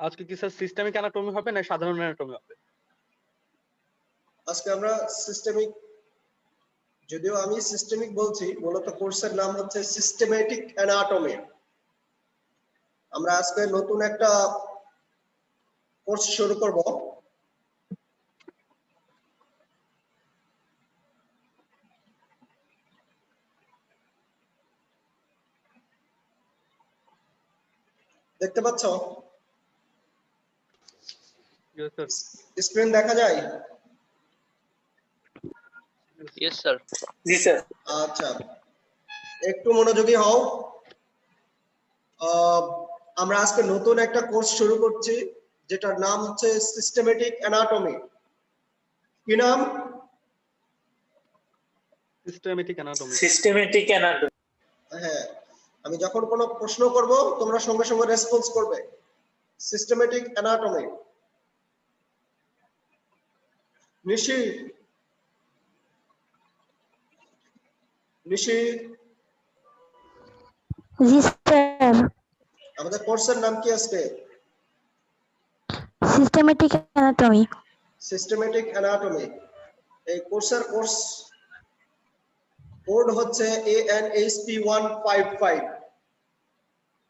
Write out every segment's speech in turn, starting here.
আজকে কি sir systemic anatomy হবে না সাধারণ অ্যানাটমি হবে? আজকে আমরা সিস্টেমিক, যদিও আমি সিস্টেমিক বলছি, মূলত কোর্সের নাম হচ্ছে সিস্টেমেটিক অ্যানাটমি। আমরা আজকে নতুন একটা কোর্স শুরু করব। দেখতে পাচ্ছ স্ক্রিন দেখা যায়? Yes, sir. জি স্যার। আচ্ছা, একটু মনোযোগী হও। আমরা আজকে নতুন একটা কোর্স শুরু করছি যেটার নাম হচ্ছে সিস্টেমেটিক অ্যানাটমি। কি নাম? Systematic anatomy. Systematic anatomy. হ্যাঁ, আমি যখন কোনো প্রশ্ন করব তোমরা সঙ্গে সঙ্গে রেসপন্স করবে। Systematic anatomy. নিশি, নিশি, জি স্যার। আমাদের কোর্সের নাম কি আজকে? Systematic anatomy. Systematic anatomy. এই কোর্সের কোড হচ্ছে ANHP 155।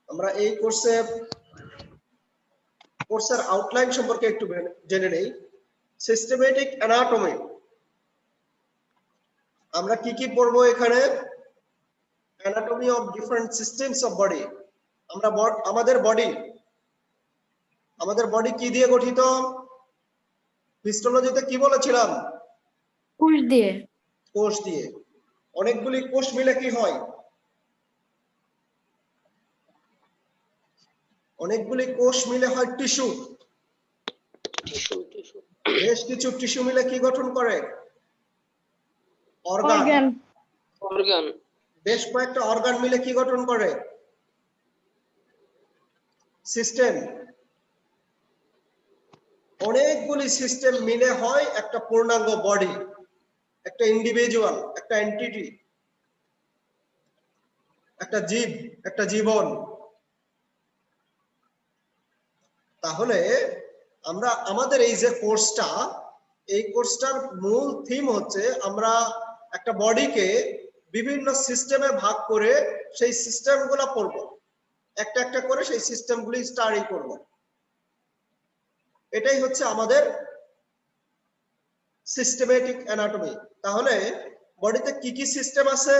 আমরা এই কোর্সের আউটলাইন সম্পর্কে একটু জেনে নেই। সিস্টেমেটিক অ্যানাটমি আমরা কি কি পড়বো এখানে? Anatomy of different systems of body. আমরা আমাদের বডি কি দিয়ে গঠিত? হিস্টোলজিতে কি বলেছিলাম? কোষ দিয়ে। কোষ দিয়ে। অনেকগুলি কোষ মিলে কি হয়? অনেকগুলি কোষ মিলে হয় টিস্যু। বেশ কিছু টিস্যু মিলে কি গঠন করে? অর্গান। Organ. বেশ কয়েকটা অর্গান মিলে কি গঠন করে? সিস্টেম। অনেকগুলি সিস্টেম মিলে হয় একটা পূর্ণাঙ্গ বডি, একটা ইন্ডিভিজুয়াল, একটা এন্টিটি, একটা জীব, একটা জীবন। তাহলে আমরা আমাদের এই যে কোর্সটা, এই কোর্সটার মূল থিম হচ্ছে আমরা একটা বডিকে বিভিন্ন সিস্টেমে ভাগ করে সেই সিস্টেমগুলো পড়ব, একটা একটা করে সেই সিস্টেমগুলি স্টাডি করব। এটাই হচ্ছে আমাদের সিস্টেমেটিক অ্যানাটমি। তাহলে বডিতে কি কি সিস্টেম আছে?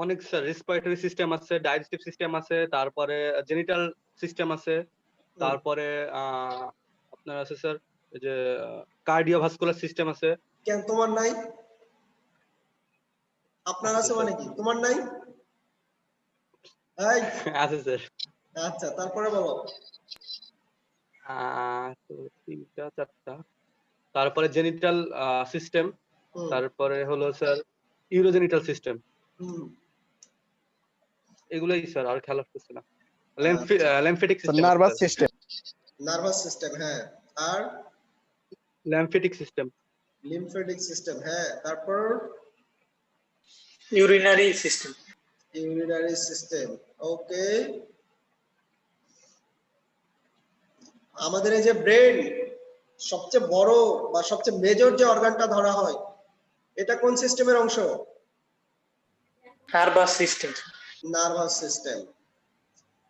অনেক স্যার, রেসপিরেটরি সিস্টেম আছে, ডাইজেস্টিভ সিস্টেম আছে, তারপরে জেনিটাল সিস্টেম আছে, তারপরে আপনার আছে স্যার এই যে কার্ডিওভাস্কুলার সিস্টেম আছে। কেন তোমার নাই? আপনার আছে মানে কি তোমার নাই? এই আছে স্যার। আচ্ছা, তারপরে বলো। তো তিনটা চারটা, তারপরে জেনিটাল সিস্টেম, তারপরে হলো স্যার ইউরোজেনিটাল সিস্টেম। এগুলাই স্যার, আর খেয়াল আসতেছে না। Lymphatic system, nervous system. Nervous system, হ্যাঁ। আর লিম্ফেটিক সিস্টেম। লিম্ফেটিক সিস্টেম, হ্যাঁ। তারপর ইউরিনারি সিস্টেম। ইউরিনারি সিস্টেম, ওকে। আমাদের এই যে ব্রেন, সবচেয়ে বড় বা সবচেয়ে মেজর যে অর্গানটা ধরা হয়, এটা কোন সিস্টেমের অংশ? Nervous system. Nervous system.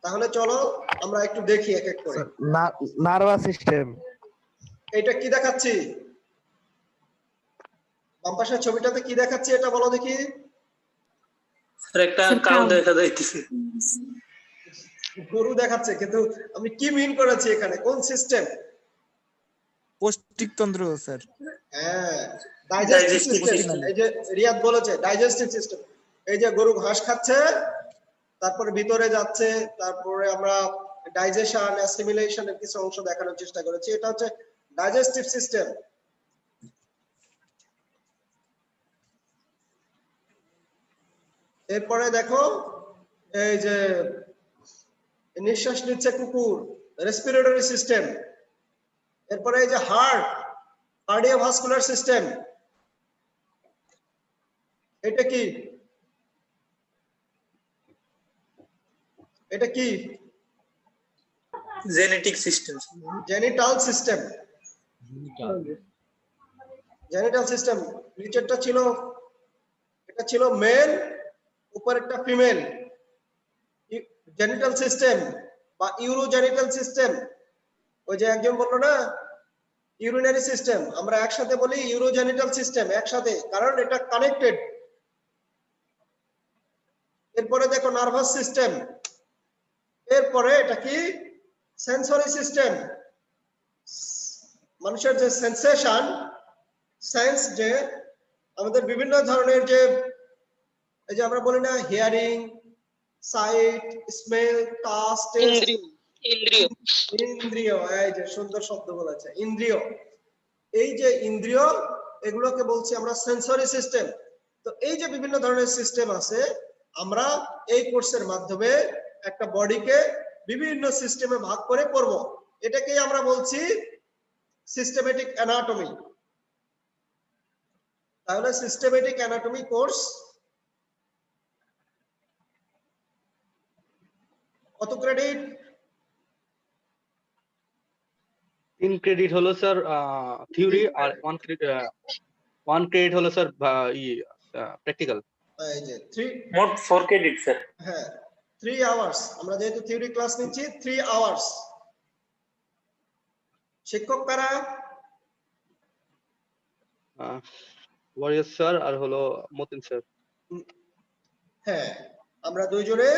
তাহলে চলো আমরা একটু দেখি এক এক করে। Nervous system. এটা কি দেখাচ্ছি? বাম পাশের ছবিটাতে কি দেখাচ্ছি এটা বলো দেখি। স্যার একটা কাউ দেখা যাইতেছে। গরু দেখাচ্ছে, কিন্তু আমি কি মিন করেছি এখানে? কোন সিস্টেম? পৌষ্টিকতন্ত্র স্যার। হ্যাঁ, ডাইজেস্টিভ সিস্টেম। এই যে রিয়াদ বলেছে ডাইজেস্টিভ সিস্টেম। এই যে গরু ঘাস খাচ্ছে, তারপরে ভিতরে যাচ্ছে, তারপরে আমরা ডাইজেশন, অ্যাসিমিলেশনের কিছু অংশ দেখানোর চেষ্টা করেছি। এটা হচ্ছে ডাইজেস্টিভ সিস্টেম। এরপরে দেখো এই যে নিঃশ্বাস নিচ্ছে কুকুর, রেসপিরেটরি সিস্টেম। এরপরে এই যে হার্ট, কার্ডিওভাস্কুলার সিস্টেম। এটা কি? এটা কি? Genetic system. Genital system. Genital system নিচেরটা ছিল, এটা ছিল মেল, উপর একটা ফিমেল। জেনিটাল সিস্টেম বা ইউরোজেনিটাল সিস্টেম, ওই যে একজন বললো না ইউরিনারি সিস্টেম, আমরা একসাথে বলি ইউরোজেনিটাল সিস্টেম একসাথে, কারণ এটা কানেক্টেড। এরপরে দেখো নার্ভাস সিস্টেম, এরপরে এটা কি সেন্সরি সিস্টেম, মানুষের যে সেন্সেশন, সেন্স, যে আমাদের বিভিন্ন ধরনের যে এই যে আমরা বলি না hearing, sight, smell, touch, taste, ইন্দ্রিয় ইন্দ্রিয়, এই যে সুন্দর শব্দ বলেছে ইন্দ্রিয়, এই যে ইন্দ্রিয় এগুলোকে বলছি আমরা সেন্সরি সিস্টেম। তো এই যে বিভিন্ন ধরনের সিস্টেম আছে, আমরা এই কোর্সের মাধ্যমে একটা বডিকে বিভিন্ন সিস্টেমে ভাগ করে পড়ব, এটাকেই আমরা বলছি সিস্টেমেটিক অ্যানাটমি। তাহলে সিস্টেমেটিক অ্যানাটমি কোর্স কত ক্রেডিট? 3 ক্রেডিট হলো স্যার থিওরি, আর 1 ক্রেডিট হলো স্যার প্র্যাকটিক্যাল। এই যে 3, মোট 4 ক্রেডিট স্যার। হ্যাঁ 3 আওয়ার্স, আমরা যেহেতু থিওরি ক্লাস নিচ্ছি 3 আওয়ার্স। শিক্ষক কারা? ওয়ারিয়ার স্যার আর হলো মতিন স্যার। হ্যাঁ, আমরা দুইজনে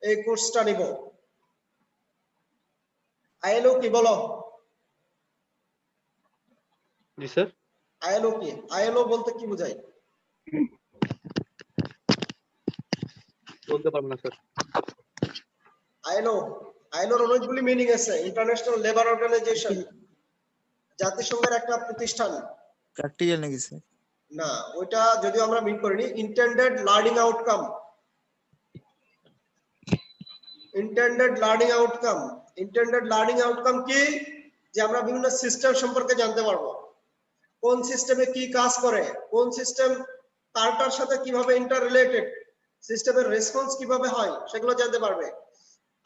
এই কোর্সটা নিব। আইএলও কি বলো? জি স্যার। আইএলও কি? আইএলও বলতে কি বোঝায়? বলতে পারবো না স্যার। আইএলও, আইএলওর অনেকগুলি মিনিং আছে। ইন্টারন্যাশনাল লেবার অর্গানাইজেশন, জাতিসংঘের একটা প্রতিষ্ঠান। প্র্যাকটিক্যাল নাকি স্যার? না, ওইটা যদিও আমরা মিন করিনি। Intended learning outcome, intended learning outcome. Intended learning outcome কি? যে আমরা বিভিন্ন সিস্টেম সম্পর্কে জানতে পারবো, কোন সিস্টেমে কি কাজ করে, কোন সিস্টেম কারটার সাথে কিভাবে ইন্টার রিলেটেড, সিস্টেমের রেসপন্স কিভাবে হয়, সেগুলো জানতে পারবে।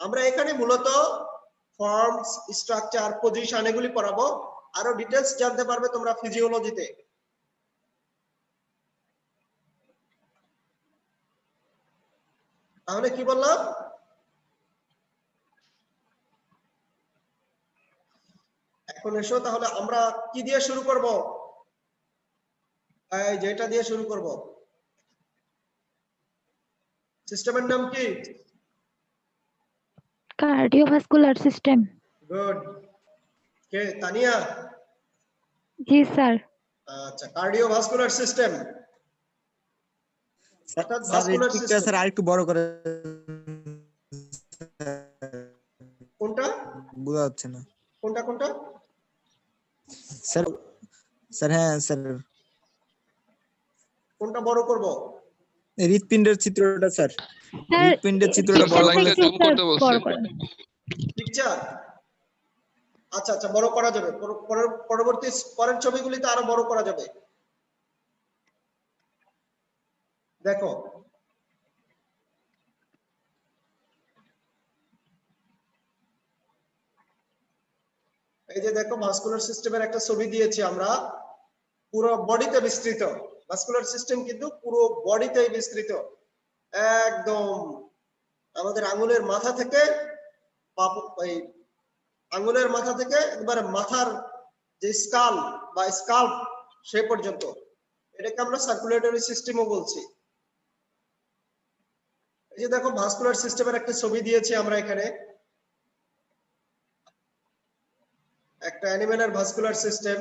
আমরা এখানে মূলত ফর্মস, স্ট্রাকচার, পজিশন এগুলি পড়াবো। আরো ডিটেইলস জানতে পারবে তোমরা ফিজিওলজিতে। তাহলে কি বললাম? এখন এসো তাহলে আমরা কি দিয়ে শুরু করব? এই যেটা দিয়ে শুরু করব। সিস্টেমের নাম কি? Cardiovascular system. গুড। কে? তানিয়া? জি স্যার। আচ্ছা, কার্ডিওভাস্কুলার সিস্টেম। অর্থাৎ ভাস্কুলার সিস্টেম। স্যার আরেকটু বড় করে, কোনটা বোঝা যাচ্ছে না কোনটা কোনটা? স্যার। স্যার হ্যাঁ স্যার, কোনটা বড় করব? হৃৎপিণ্ডের চিত্রটা স্যার, স্যার হৃৎপিণ্ডের চিত্রটা বড় করে। পিকচার? আচ্ছা আচ্ছা, বড় করা যাবে। পরবর্তী পরের ছবিগুলিতে আরো বড় করা যাবে। দেখো, এই যে দেখো ভাস্কুলার সিস্টেমের একটা ছবি দিয়েছি আমরা, পুরো বডিতে বিস্তৃত। ভাস্কুলার সিস্টেম কিন্তু পুরো বডিতে বিস্তৃত, একদম আমাদের আঙ্গুলের মাথা থেকে আঙ্গুলের মাথা থেকে একবারে মাথার যে স্কাল বা স্কাল্প সে পর্যন্ত, এটাকে আমরা সার্কুলেটরি সিস্টেমও বলছি। এই যে দেখো ভাস্কুলার সিস্টেমের একটা ছবি দিয়েছি আমরা এখানে, একটা অ্যানিমেলের ভাস্কুলার সিস্টেম।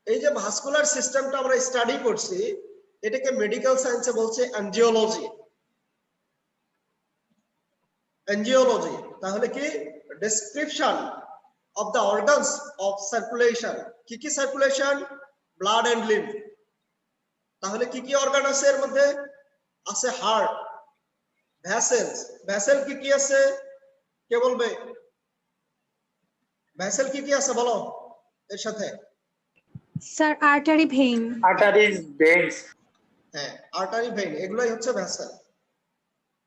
এই যে ভাস্কুলার সিস্টেমটা আমরা স্টাডি করছি, এটাকে মেডিকেল সায়েন্সে বলছে অ্যাঞ্জিওলজি। অ্যাঞ্জিওলজি তাহলে কি? Description of the organs of circulation. কি কি সার্কুলেশন? Blood and lymph. তাহলে কি কি অর্গান আছে এর মধ্যে? আছে হার্ট, ভ্যাসেলস। ভ্যাসেল কি কি আছে কে বলবে? ভ্যাসেল কি কি আছে বলো এর সাথে? Sir artery vein. Arteries, veins. হ্যাঁ, আর্টারি ভেইন, এগুলাই হচ্ছে ভ্যাসেল।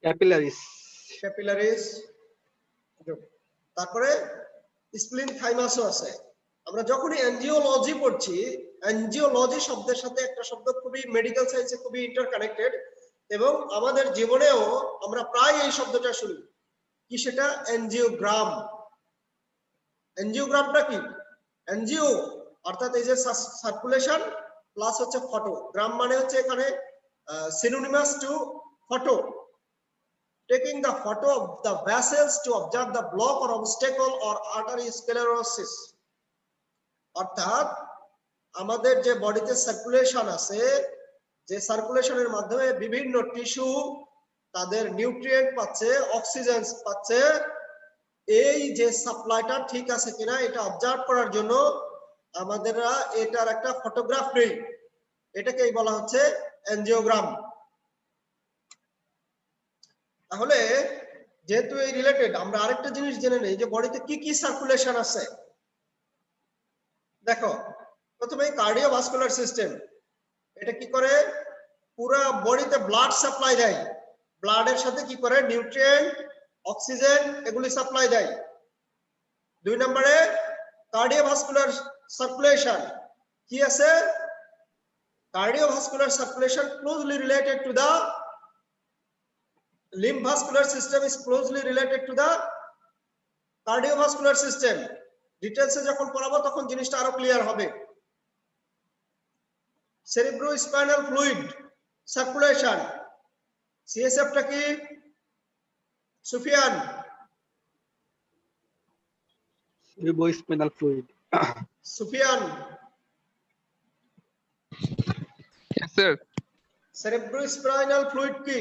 ক্যাপিলারিস। ক্যাপিলারিস। তারপরে স্প্লিন থাইমাসও আছে। আমরা যখনই এনজিওলজি পড়ছি, এনজিওলজি শব্দের সাথে একটা শব্দ খুবই মেডিকেল সায়েন্সে খুবই ইন্টারকানেক্টেড, এবং আমাদের জীবনেও আমরা প্রায় এই শব্দটা শুনি। কি সেটা? এনজিওগ্রাম। এনজিওগ্রামটা কি? এনজিও অর্থাৎ এই যে সার্কুলেশন প্লাস হচ্ছে ফটো, গ্রাম মানে হচ্ছে এখানে synonymous two photo, taking the photo of the vessels to observe the block or obstacle or arteriosclerosis। অর্থাৎ আমাদের যে বডিতে সার্কুলেশন আছে, যে সার্কুলেশনের মাধ্যমে বিভিন্ন টিস্যু তাদের নিউট্রিয়েন্ট পাচ্ছে, অক্সিজেন পাচ্ছে, এই যে সাপ্লাইটা ঠিক আছে কিনা এটা অবজার্ভ করার জন্য আমাদের এটার একটা ফটোগ্রাফ নেই, এটাকেই বলা হচ্ছে এনজিওগ্রাম। তাহলে যেহেতু এই রিলেটেড, আমরা আরেকটা জিনিস জেনে নেই যে বডিতে কি কি সার্কুলেশন আছে। দেখো, প্রথমে কার্ডিওভাস্কুলার সিস্টেম, এটা কি করে? পুরো বডিতে ব্লাড সাপ্লাই দেয়, ব্লাডের সাথে কি করে? নিউট্রিয়েন্ট, অক্সিজেন এগুলি সাপ্লাই দেয়। 2 নম্বরে কার্ডিওভাস্কুলার সার্কুলেশন কি আছে? Cardiovascular circulation closely related to the lymph vascular system is closely related to the cardiovascular system। ডিটেইলসে যখন পড়াবো তখন জিনিসটা আরো ক্লিয়ার হবে। cerebrospinal fluid circulation, CSF টা কি? Sufiyan? cerebrospinal fluid। Sufiyan? Yes, sir. cerebrospinal fluid কি?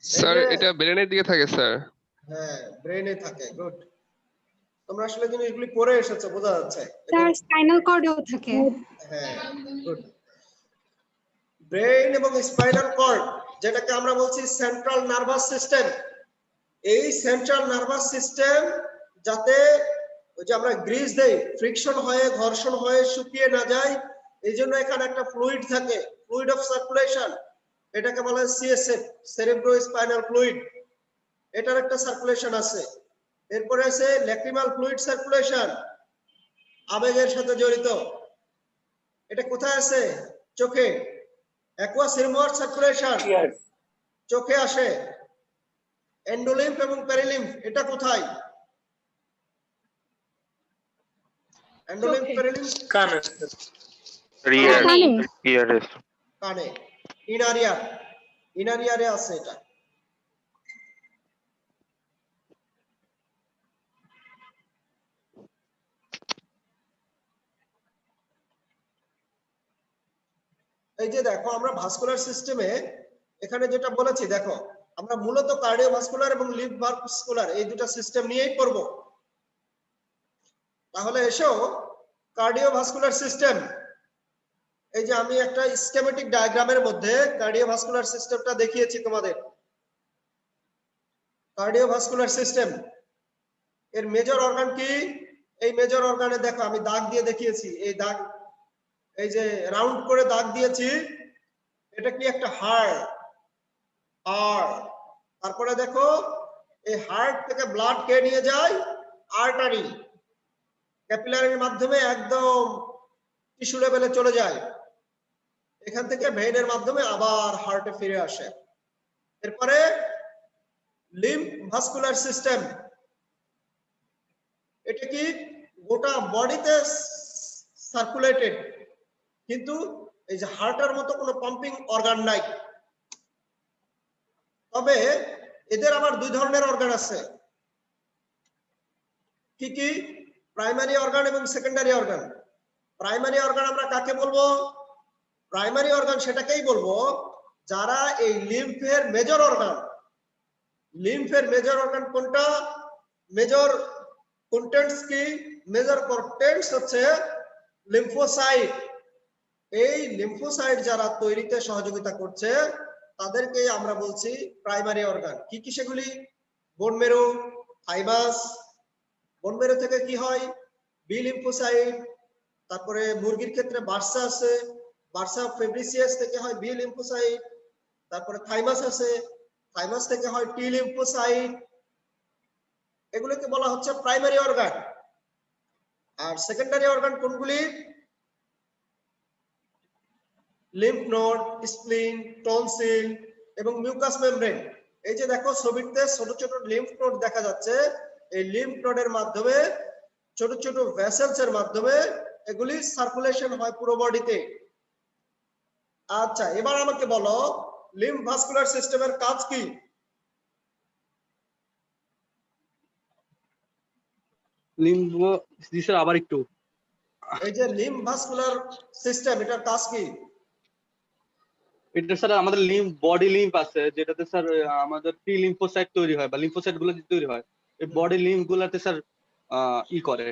স্যার এটা ব্রেনের দিকে থাকে স্যার। হ্যাঁ, ব্রেনে থাকে। গুড, তোমরা আসলে জিনিসগুলি পড়ে এসেছো, বোঝা যাচ্ছে। স্যার স্পাইনাল কর্ডেও থাকে। হ্যাঁ, গুড। ব্রেন এবং স্পাইনাল কর্ড, যেটাকে আমরা বলছি সেন্ট্রাল নার্ভাস সিস্টেম, এই সেন্ট্রাল নার্ভাস সিস্টেম যাতে ওই যে আমরা গ্রিস দেই, ফ্রিকশন হয়ে ঘর্ষণ হয়ে শুকিয়ে না যায়, এই জন্য এখানে একটা ফ্লুইড থাকে, ফ্লুইড অফ সার্কুলেশন, এটাকে বলা হয় সিএসএফ, সেরেব্রোস্পাইনাল ফ্লুইড। এটার একটা সার্কুলেশন আছে। এরপরে আছে ল্যাক্রিমাল ফ্লুইড সার্কুলেশন, আবেগের সাথে জড়িত। এটা কোথায় আছে? চোখে। অ্যাকুয়াস রিমোট সার্কুলেশন চোখে আসে। এন্ডোলিম্ফ এবং পেরিলিম্ফ এটা কোথায়? এন্ডোলিম্ফ, পেরিলিম্ফ কানে। কানে। ইনার ইয়ার, ইনার ইয়ারে আছে এটা। এই যে দেখো, আমরা ভাস্কুলার সিস্টেমে এখানে যেটা বলেছি, দেখো আমরা মূলত কার্ডিওভাস্কুলার এবং লিম্ফ ভাস্কুলার এই দুটো সিস্টেম নিয়েই পড়ব। তাহলে এসো কার্ডিওভাস্কুলার সিস্টেম। এই যে আমি একটা স্কেমেটিক ডায়াগ্রামের মধ্যে কার্ডিওভাস্কুলার সিস্টেমটা দেখিয়েছি তোমাদের। কার্ডিওভাস্কুলার সিস্টেম এর মেজর অর্গান কি? এই মেজর অর্গানে দেখো আমি দাগ দিয়ে দেখিয়েছি, এই দাগ, এই যে রাউন্ড করে দাগ দিয়েছি, এটা কি? একটা হার্ট। আর তারপরে দেখো এই হার্ট থেকে ব্লাড কে নিয়ে যায়? আর্টারি। ক্যাপিলারির মাধ্যমে একদম টিস্যু লেভেলে চলে যায়, এখান থেকে ভেইনের মাধ্যমে আবার হার্টে ফিরে আসে। এরপরে লিম্ফ ভাস্কুলার সিস্টেম, এটা কি? গোটা বডিতে সার্কুলেটেড, কিন্তু এই যে হার্টের মতো কোনো পাম্পিং অর্গান নাই। তবে এদের আবার 2 ধরনের অর্গান আছে। কি কি? প্রাইমারি অর্গান এবং সেকেন্ডারি অর্গান। প্রাইমারি অর্গান আমরা কাকে বলবো? প্রাইমারি অর্গান সেটাকেই বলবো যারা এই লিম্ফের মেজর অর্গান। লিম্ফের মেজর অর্গান কোনটা? মেজর কন্টেন্টস কি? মেজর কন্টেন্টস হচ্ছে লিম্ফোসাইট। এই লিম্ফোসাইট যারা তৈরিতে সহযোগিতা করছে তাদেরকে আমরা বলছি প্রাইমারি অর্গান। কি কি সেগুলি? বোন মেরু, থাইমাস। বোন মেরু থেকে কি হয়? B lymphocyte. তারপরে মুরগির ক্ষেত্রে বার্সা আছে, ভার্সা ফেব্রিসিয়াস থেকে হয় বি লিম্ফোসাইট, তারপরে থাইমাস আছে, থাইমাস থেকে হয় টি লিম্ফোসাইট। এগুলোকে বলা হচ্ছে প্রাইমারি অর্গান। আর সেকেন্ডারি অর্গান কোনগুলি? লিম্ফ নোড, স্প্লিন, টনসিল এবং মিউকাস মেমব্রেন। এই যে দেখো ছবিতে ছোট ছোট লিম্ফ নোড দেখা যাচ্ছে, এই লিম্ফ নোডের মাধ্যমে ছোট ছোট ভেসেলস এর মাধ্যমে এগুলি সার্কুলেশন হয় পুরো বডিতে। আচ্ছা, এবার আমাকে বলো লিম্ফ ভাস্কুলার সিস্টেমের কাজ কি? লিম্ফো জি স্যার আবার একটু। এই যে লিম্ফ ভাস্কুলার সিস্টেম, এটার কাজ কি? এটা স্যার আমাদের লিম্ফ বডি লিম্ফ আছে যেটাতে স্যার আমাদের টি লিম্ফোসাইট তৈরি হয় বা লিম্ফোসাইট গুলো যে তৈরি হয়, এই বডি লিম্ফ গুলাতে স্যার ই করে,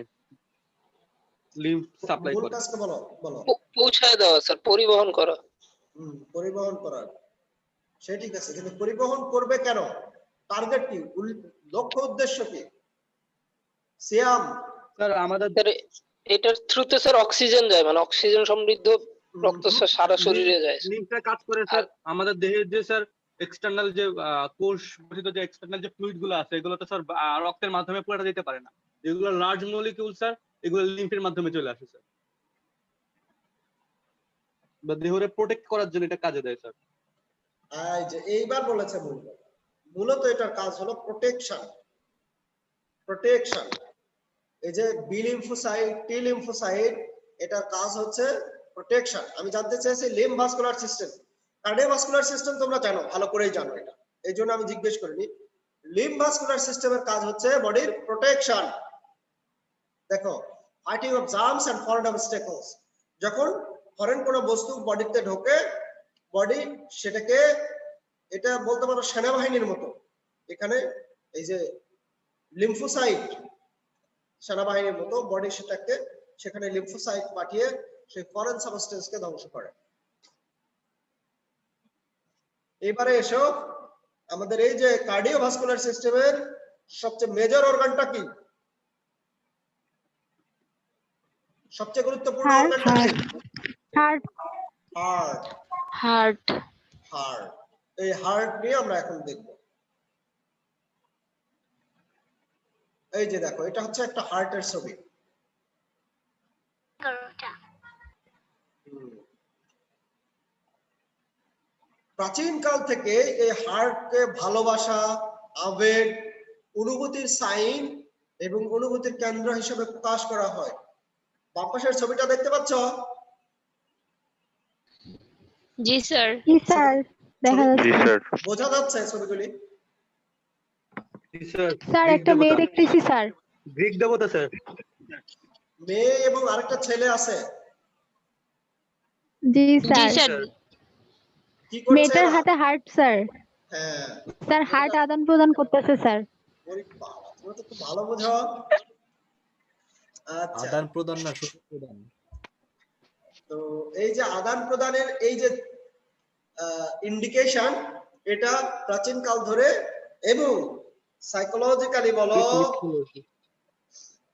লিম্ফ সাপ্লাই মূল করে। কাজটা বলো বলো। পৌঁছায় দেওয়া স্যার, পরিবহন করা। পরিবহন করার, সে ঠিক আছে, কিন্তু পরিবহন করবে কেন? টার্গেট কি? লক্ষ্য উদ্দেশ্য কি? সিয়াম স্যার আমাদের স্যার এটার থ্রুতে স্যার অক্সিজেন যায়, মানে অক্সিজেন সমৃদ্ধ রক্ত স্যার সারা শরীরে যায়। লিম্ফটা কাজ করে স্যার আমাদের দেহের যে স্যার এক্সটার্নাল যে কোষ গঠিত যে এক্সটার্নাল যে ফ্লুইড গুলো আছে এগুলো তো স্যার রক্তের মাধ্যমে পুরোটা যেতে পারে না, যেগুলো লার্জ মলিকিউল স্যার এগুলো লিম্ফের মাধ্যমে চলে আসে স্যার, বা দেহরে প্রোটেক্ট করার জন্য এটা কাজে দেয় স্যার। এই যে এইবার বলেছে মূলত এটার কাজ হলো প্রোটেকশন। প্রোটেকশন, এই যে বি লিম্ফোসাইট, টি লিম্ফোসাইট, এটার কাজ হচ্ছে প্রোটেকশন। আমি জানতে চাইছি lymph vascular system, cardiovascular system তোমরা জানো, ভালো করেই জানো এটা, এই জন্য আমি জিজ্ঞেস করিনি। লিম্ফ ভাস্কুলার সিস্টেমের কাজ হচ্ছে বডির প্রোটেকশন। দেখো, fighting off germs and foreign obstacles, যখন ফরেন কোনো বস্তু বডিতে ঢোকে, বডি সেটাকে, এটা বলতে পারো সেনাবাহিনীর মতো। এখানে এই যে লিম্ফোসাইট সেনাবাহিনীর মতো, বডি সেটাকে সেখানে লিম্ফোসাইট পাঠিয়ে সেই ফরেন সাবস্টেন্সকে ধ্বংস করে। এবারে এসো আমাদের এই যে কার্ডিওভাস্কুলার সিস্টেমের সবচেয়ে মেজর অর্গানটা কি? সবচেয়ে গুরুত্বপূর্ণ অর্গানটা কি? Heart heart. হার্ট হার্ট, এই হার্ট নিয়ে আমরা এখন দেখব। এই যে দেখো, এটা হচ্ছে একটা হার্টের ছবি। প্রাচীন কাল থেকে এই হার্টকে ভালোবাসা, আবেগ, অনুভূতির সাইন এবং অনুভূতির কেন্দ্র হিসেবে প্রকাশ করা হয়। বাম পাশের ছবিটা দেখতে পাচ্ছ? জি স্যার। জি স্যার, দেখা যাচ্ছে। বোঝা যাচ্ছে ছবিগুলি? জি স্যার। স্যার একটা মেয়ে দেখতেছি স্যার। গ্রিক দেবতা স্যার। মেয়ে এবং আরেকটা ছেলে আছে। জি জি স্যার, স্যার। কি করছে মেয়েটার এরা? হাতে হার্ট স্যার। হ্যাঁ, স্যার হার্ট আদান প্রদান করতেছে স্যার। ওরে বাবা, তুমি তো খুব ভালো বোঝো। আচ্ছা, আদান প্রদান না, শুধু প্রদান। তো এই যে আদান প্রদানের এই যে ইন্ডিকেশন, এটা প্রাচীন কাল ধরে এবং সাইকোলজিক্যালি বলো,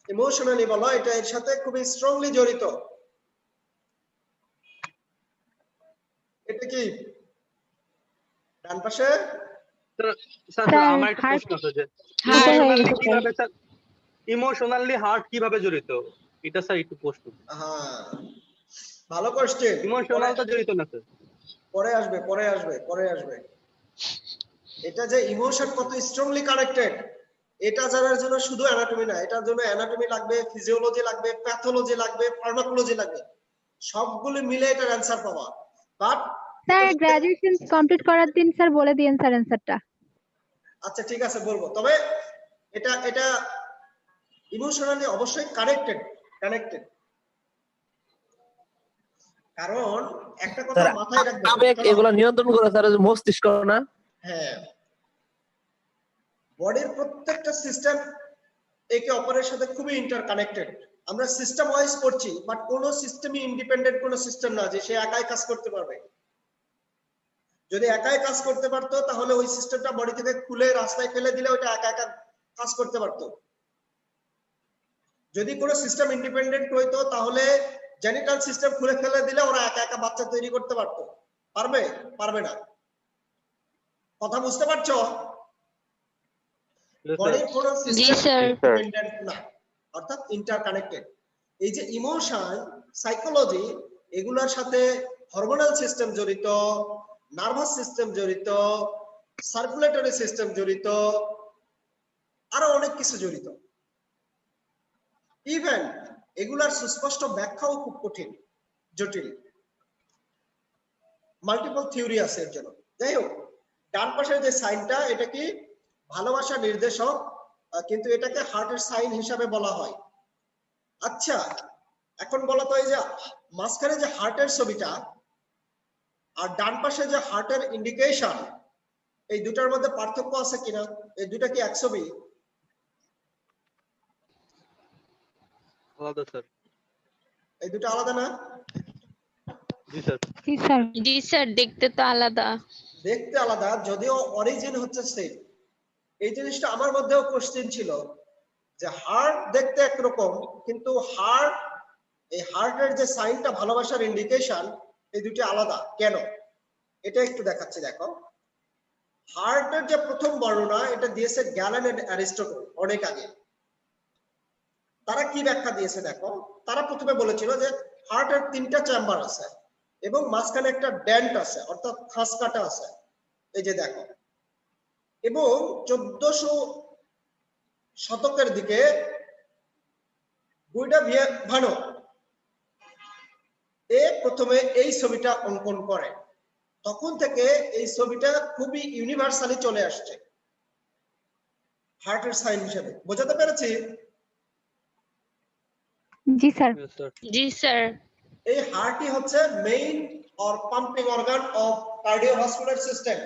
ইমোশনালি বলো, এটা এর সাথে খুবই স্ট্রংলি জড়িত। এটা কি ডান পাশে? স্যার আমার একটা প্রশ্ন আছে যে ইমোশনালি হার্ট কিভাবে জড়িত, এটা স্যার একটু প্রশ্ন। হ্যাঁ, ভালো কোশ্চেন। ইমোশনালটা জড়িত না স্যার? পরে আসবে, পরে আসবে, পরে আসবে। এটা যে ইমোশন কত স্ট্রংলি কানেক্টেড, এটা জানার জন্য শুধু অ্যানাটমি না, এটার জন্য অ্যানাটমি লাগবে, ফিজিওলজি লাগবে, প্যাথোলজি লাগবে, ফার্মাকোলজি লাগবে, সবগুলো মিলে এটার অ্যানসার পাওয়া। বাট স্যার গ্রাজুয়েশন কমপ্লিট করার দিন স্যার বলে দিয়েন স্যার অ্যানসারটা। আচ্ছা ঠিক আছে, বলবো। তবে এটা এটা ইমোশনালি অবশ্যই কানেক্টেড। কারণ একটা কথা মাথায় রাখবেন, আবেগ এগুলো নিয়ন্ত্রণ করে স্যার মস্তিষ্ক না? হ্যাঁ, বডির প্রত্যেকটা সিস্টেম একে অপরের সাথে খুবই ইন্টারকানেক্টেড। আমরা সিস্টেম ওয়াইজ করছি, বাট কোন সিস্টেমই ইন্ডিপেন্ডেন্ট কোন সিস্টেম না যে সে একাই কাজ করতে পারবে। যদি একাই কাজ করতে পারতো তাহলে ওই সিস্টেমটা বডি থেকে খুলে রাস্তায় ফেলে দিলে ওটা একা একা কাজ করতে পারতো। যদি কোনো সিস্টেম ইন্ডিপেন্ডেন্ট হইতো তাহলে জেনিটাল সিস্টেম খুলে ফেলে দিলে ওরা একা একা বাচ্চা তৈরি করতে পারতো? পারবে? পারবে না। কথা বুঝতে পারছো? বডির কোনো সিস্টেম ডিপেন্ডেন্ট না, অর্থাৎ ইন্টারকানেক্টেড। এই যে ইমোশন, সাইকোলজি, এগুলোর সাথে হরমোনাল সিস্টেম জড়িত, নার্ভাস সিস্টেম জড়িত, সার্কুলেটরি সিস্টেম জড়িত, আরো অনেক কিছু জড়িত। ইভেন এগুলার সুস্পষ্ট ব্যাখ্যাও খুব কঠিন, জটিল, মাল্টিপল থিওরি আছে এর জন্য। যাই হোক, ডান পাশের যে সাইনটা, এটা কি ভালোবাসা নির্দেশক, কিন্তু এটাকে হার্টের সাইন হিসাবে বলা হয়। আচ্ছা, এখন বলো তো, এই যে মাঝখানে যে হার্টের ছবিটা আর ডান পাশে যে হার্টের ইন্ডিকেশন, এই দুটার মধ্যে পার্থক্য আছে কিনা? এই দুটা কি এক ছবি? আলাদা স্যার। এই দুটো আলাদা না? জি স্যার। জি স্যার। জি স্যার, দেখতে তো আলাদা। দেখতে আলাদা, যদিও অরিজিন হচ্ছে সেম। এই জিনিসটা আমার মধ্যেও কোশ্চেন ছিল যে হার্ট দেখতে একরকম, কিন্তু এই হার্টের যে সাইনটা, ভালোবাসার ইন্ডিকেশন, এই দুটো আলাদা কেন? এটা একটু দেখাচ্ছি, দেখো। হার্টের যে প্রথম বর্ণনা, এটা দিয়েছে গ্যালেন এন্ড অ্যারিস্টটল অনেক আগে। তারা কি ব্যাখ্যা দিয়েছে দেখো। তারা প্রথমে বলেছিল যে হার্টের 3টা চেম্বার আছে এবং মাঝখানে একটা ডেন্ট আছে, অর্থাৎ খাঁজ কাটা আছে, এই যে দেখো। এবং 1400 শতকের দিকে গুইডা ভানো প্রথমে এই ছবিটা অঙ্কন করে। তখন থেকে এই ছবিটা খুবই ইউনিভার্সালি চলে আসছে হার্টের সাইন হিসেবে। বোঝাতে পেরেছি? জি স্যার। Yes, sir. জি স্যার। এই হার্টই হচ্ছে main or pumping organ of cardiovascular system.